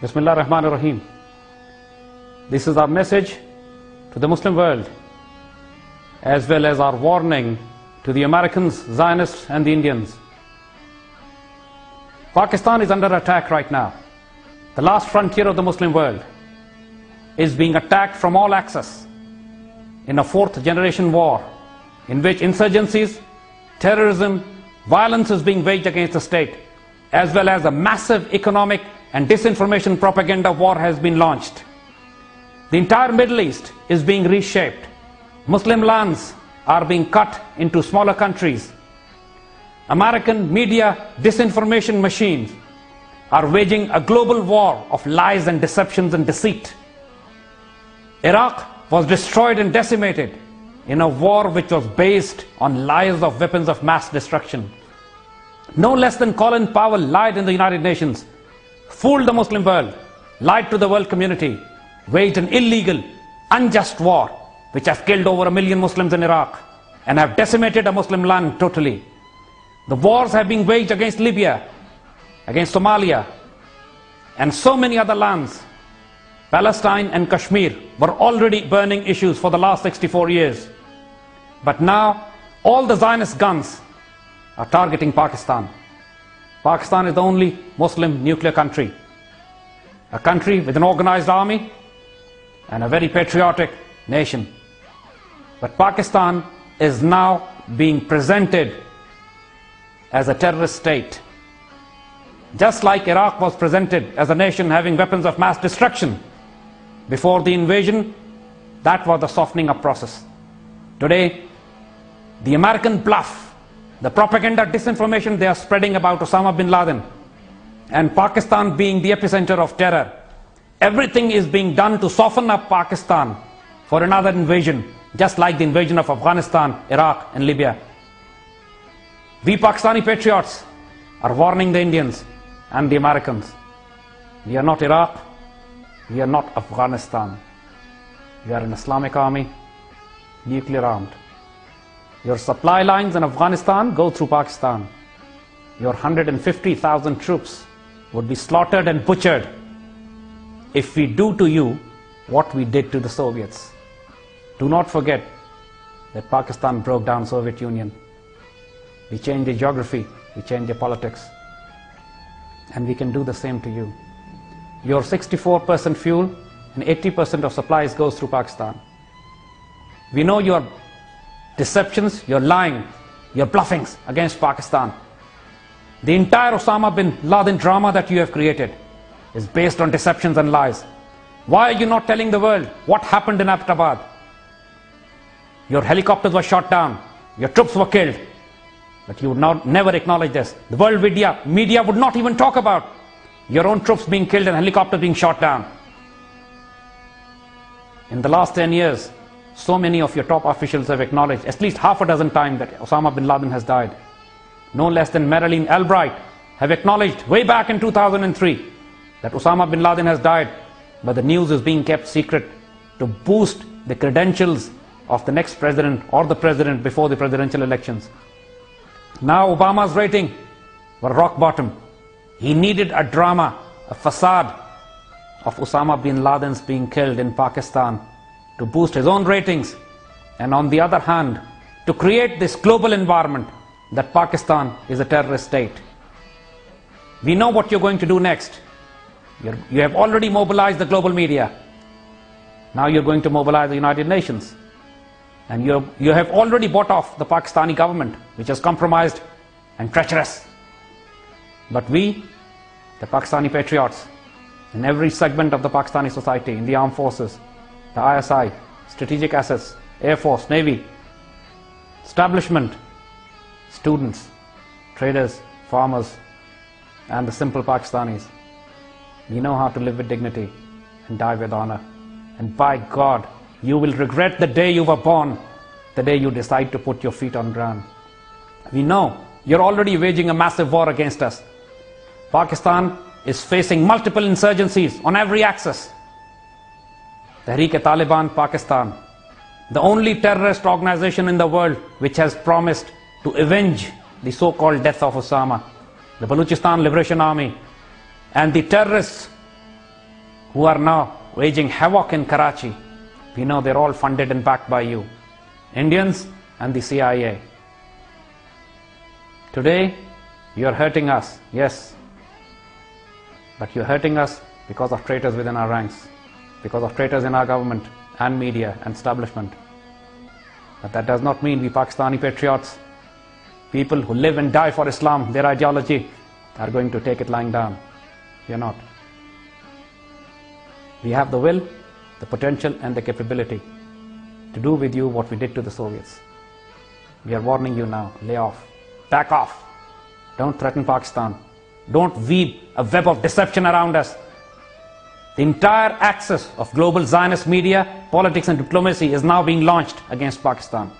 Bismillah ar-Rahman ar-Rahim. This is our message to the Muslim world, as well as our warning to the Americans, Zionists and the Indians. Pakistan is under attack right now. The last frontier of the Muslim world is being attacked from all axes in a fourth generation war in which insurgencies, terrorism, violence is being waged against the state, as well as a massive economic and disinformation propaganda war has been launched. The entire Middle East is being reshaped. Muslim lands are being cut into smaller countries. American media disinformation machines are waging a global war of lies and deceptions and deceit. Iraq was destroyed and decimated in a war which was based on lies of weapons of mass destruction. No less than Colin Powell lied in the United Nations, fooled the Muslim world, lied to the world community, waged an illegal, unjust war which has killed over 1 million Muslims in Iraq and have decimated a Muslim land totally. The wars have been waged against Libya, against Somalia, and so many other lands. Palestine and Kashmir were already burning issues for the last 64 years. But now, all the Zionist guns are targeting Pakistan. Pakistan is the only Muslim nuclear country. A country with an organized army and a very patriotic nation. But Pakistan is now being presented as a terrorist state. Just like Iraq was presented as a nation having weapons of mass destruction before the invasion, that was the softening up process. Today, the American bluff, the propaganda disinformation they are spreading about Osama bin Laden and Pakistan being the epicenter of terror, everything is being done to soften up Pakistan for another invasion, just like the invasion of Afghanistan, Iraq and Libya. We Pakistani patriots are warning the Indians and the Americans. We are not Iraq, we are not Afghanistan. We are an Islamic army, nuclear armed. Your supply lines in Afghanistan go through Pakistan. Your 150,000 troops would be slaughtered and butchered if we do to you what we did to the Soviets. Do not forget that Pakistan broke down Soviet Union. We changed the geography, we changed the politics. And we can do the same to you. Your 64% fuel and 80% of supplies goes through Pakistan. We know your deceptions, your lying, your bluffings against Pakistan. The entire Osama bin Laden drama that you have created is based on deceptions and lies. Why are you not telling the world what happened in Abbottabad? Your helicopters were shot down, your troops were killed, but you would never acknowledge this. The world media would not even talk about your own troops being killed and helicopters being shot down. In the last 10 years, so many of your top officials have acknowledged at least half a dozen times that Osama bin Laden has died. No less than Marilyn Albright have acknowledged way back in 2003 that Osama bin Laden has died, but the news is being kept secret to boost the credentials of the next president or the president before the presidential elections. Now Obama's rating were rock bottom. He needed a drama, a facade of Osama bin Laden's being killed in Pakistan to boost his own ratings, and on the other hand, to create this global environment that Pakistan is a terrorist state. We know what you're going to do next. You have already mobilized the global media. Now you're going to mobilize the United Nations. And you have already bought off the Pakistani government, which is compromised and treacherous. But we, the Pakistani patriots, in every segment of the Pakistani society, in the armed forces, the ISI, strategic assets, Air Force, Navy, establishment, students, traders, farmers, and the simple Pakistanis, we know how to live with dignity and die with honor. And by God, you will regret the day you were born, the day you decide to put your feet on ground. We know you're already waging a massive war against us. Pakistan is facing multiple insurgencies on every axis. Tehreek-e-Taliban Pakistan, the only terrorist organization in the world which has promised to avenge the so-called death of Osama, the Baluchistan Liberation Army, and the terrorists who are now waging havoc in Karachi, we know they're all funded and backed by you, Indians and the CIA. Today, you're hurting us, yes, but you're hurting us because of traitors within our ranks, because of traitors in our government and media and establishment. But that does not mean we Pakistani patriots, people who live and die for Islam, their ideology, are going to take it lying down. We are not. We have the will, the potential and the capability to do with you what we did to the Soviets. We are warning you now, lay off, back off. Don't threaten Pakistan. Don't weave a web of deception around us. The entire axis of global Zionist media, politics and diplomacy is now being launched against Pakistan.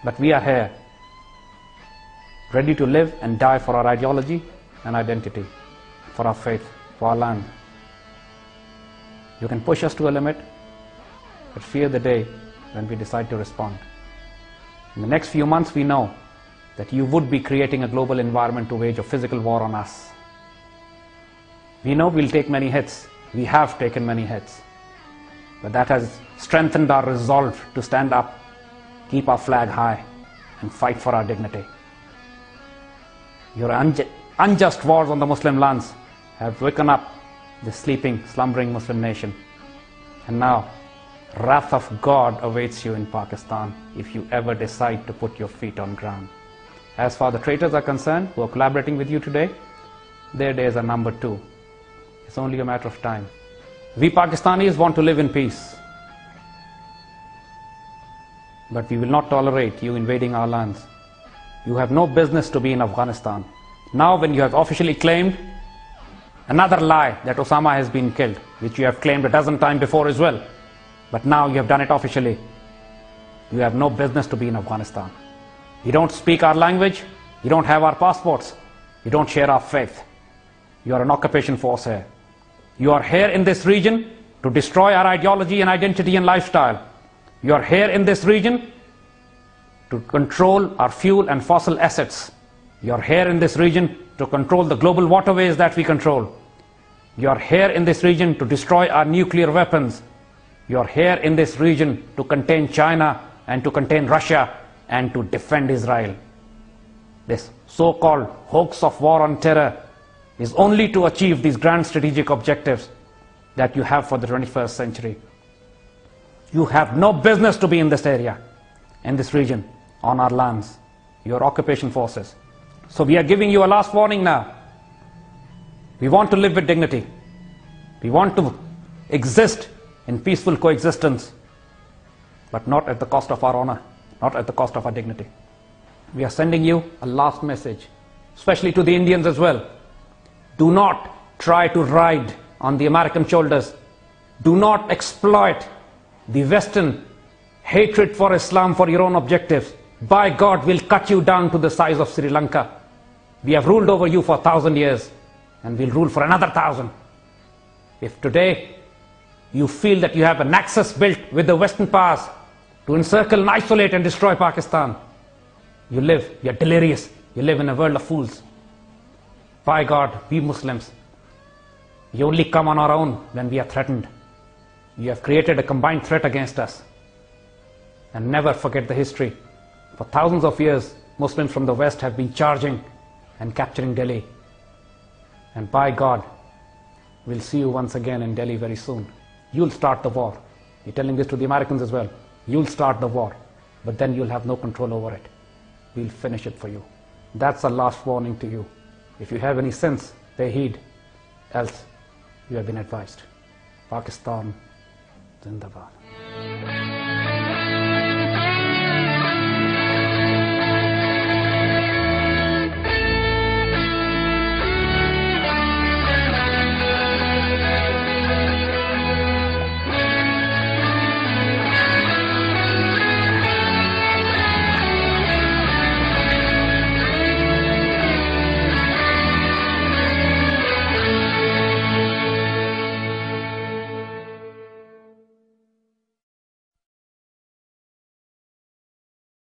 But we are here, ready to live and die for our ideology and identity, for our faith, for our land. You can push us to a limit, but fear the day when we decide to respond. In the next few months, we know that you would be creating a global environment to wage a physical war on us. We know we'll take many hits. We have taken many hits. But that has strengthened our resolve to stand up, keep our flag high, and fight for our dignity. Your unjust wars on the Muslim lands have waken up the sleeping, slumbering Muslim nation. And now, wrath of God awaits you in Pakistan if you ever decide to put your feet on ground. As far as the traitors are concerned, who are collaborating with you today, their days are numbered too. It's only a matter of time. We Pakistanis want to live in peace. But we will not tolerate you invading our lands. You have no business to be in Afghanistan. Now when you have officially claimed another lie that Osama has been killed, which you have claimed a dozen times before as well, but now you have done it officially, you have no business to be in Afghanistan. You don't speak our language, you don't have our passports, you don't share our faith. You are an occupation force here. You are here in this region to destroy our ideology and identity and lifestyle. You are here in this region to control our fuel and fossil assets. You are here in this region to control the global waterways that we control. You are here in this region to destroy our nuclear weapons. You are here in this region to contain China and to contain Russia and to defend Israel. This so-called hoax of war on terror is only to achieve these grand strategic objectives that you have for the 21st century. You have no business to be in this area, in this region, on our lands. You are occupation forces. So we are giving you a last warning now. We want to live with dignity. We want to exist in peaceful coexistence, but not at the cost of our honor, not at the cost of our dignity. We are sending you a last message, especially to the Indians as well. Do not try to ride on the American shoulders. Do not exploit the Western hatred for Islam for your own objectives. By God, we'll cut you down to the size of Sri Lanka. We have ruled over you for 1,000 years, and we'll rule for another 1,000. If today you feel that you have a nexus built with the Western powers to encircle and isolate and destroy Pakistan, you're delirious. You live in a world of fools. By God, we Muslims, we only come on our own when we are threatened. You have created a combined threat against us. And never forget the history. For thousands of years, Muslims from the West have been charging and capturing Delhi. And by God, we'll see you once again in Delhi very soon. You'll start the war. You're telling this to the Americans as well. You'll start the war, but then you'll have no control over it. We'll finish it for you. That's a last warning to you. If you have any sense, pay heed. Else, you have been advised. Pakistan, Zindabad.